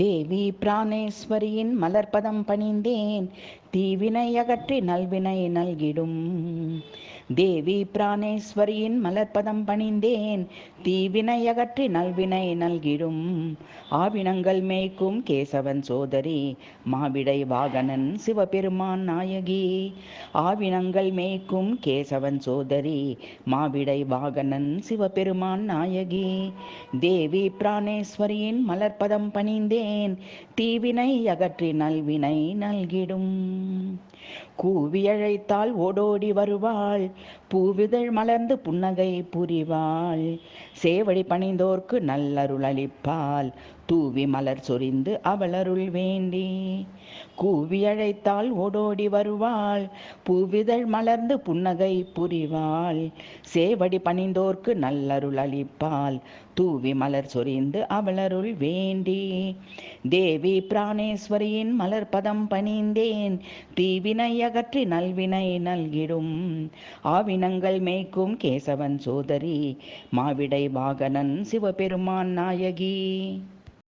தேவி பிராணேஸ்வரியின் மலர்பதம் பணிந்தேன், தீவினை அகற்றி நல்வினை நல்கிடும். தேவி பிராணேஸ்வரியின் மலர்பதம் பணிந்தேன், தீவினை அகற்றி நல்வினை நல்கிடும். ஆவினங்கள் மேய்க்கும் கேசவன் சோதரி, மாவிடை வாகனன் சிவபெருமான் நாயகி. ஆவினங்கள் மேய்க்கும் கேசவன் சோதரி, மாவிடை வாகனன் சிவபெருமான் நாயகி. தேவி பிராணேஸ்வரியின் மலர்பதம் பணிந்தேன், தீவினை அகற்றி நல்வினை நல்கிடும். கூவி அழைத்தால் ஓடோடி வருவாள், பூவிதழ் மலர்ந்து புன்னகை புரிவாள். சேவடி பணிந்தோர்க்கு நல்லருள் அளிப்பாள், தூவி மலர் சொரிந்து அவளருள் வேண்டி. கூவி அழைத்தால் ஓடோடி வருவாள், பூவிதழ் மலர்ந்து புன்னகை புரிவாள். சேவடி பணிந்தோர்க்கு நல்லருள் அளிப்பாள், தூவி மலர் சொரிந்து அவளருள் வேண்டி. தேவி பிராணேஸ்வரியின் மலர்பதம் பணிந்தேன், தீவினை அகற்றி நல்வினை நல்கிடும். ஆவினங்கள் மேய்க்கும் கேசவன் சோதரி, மாவிடை வாகனன் சிவபெருமான் நாயகி.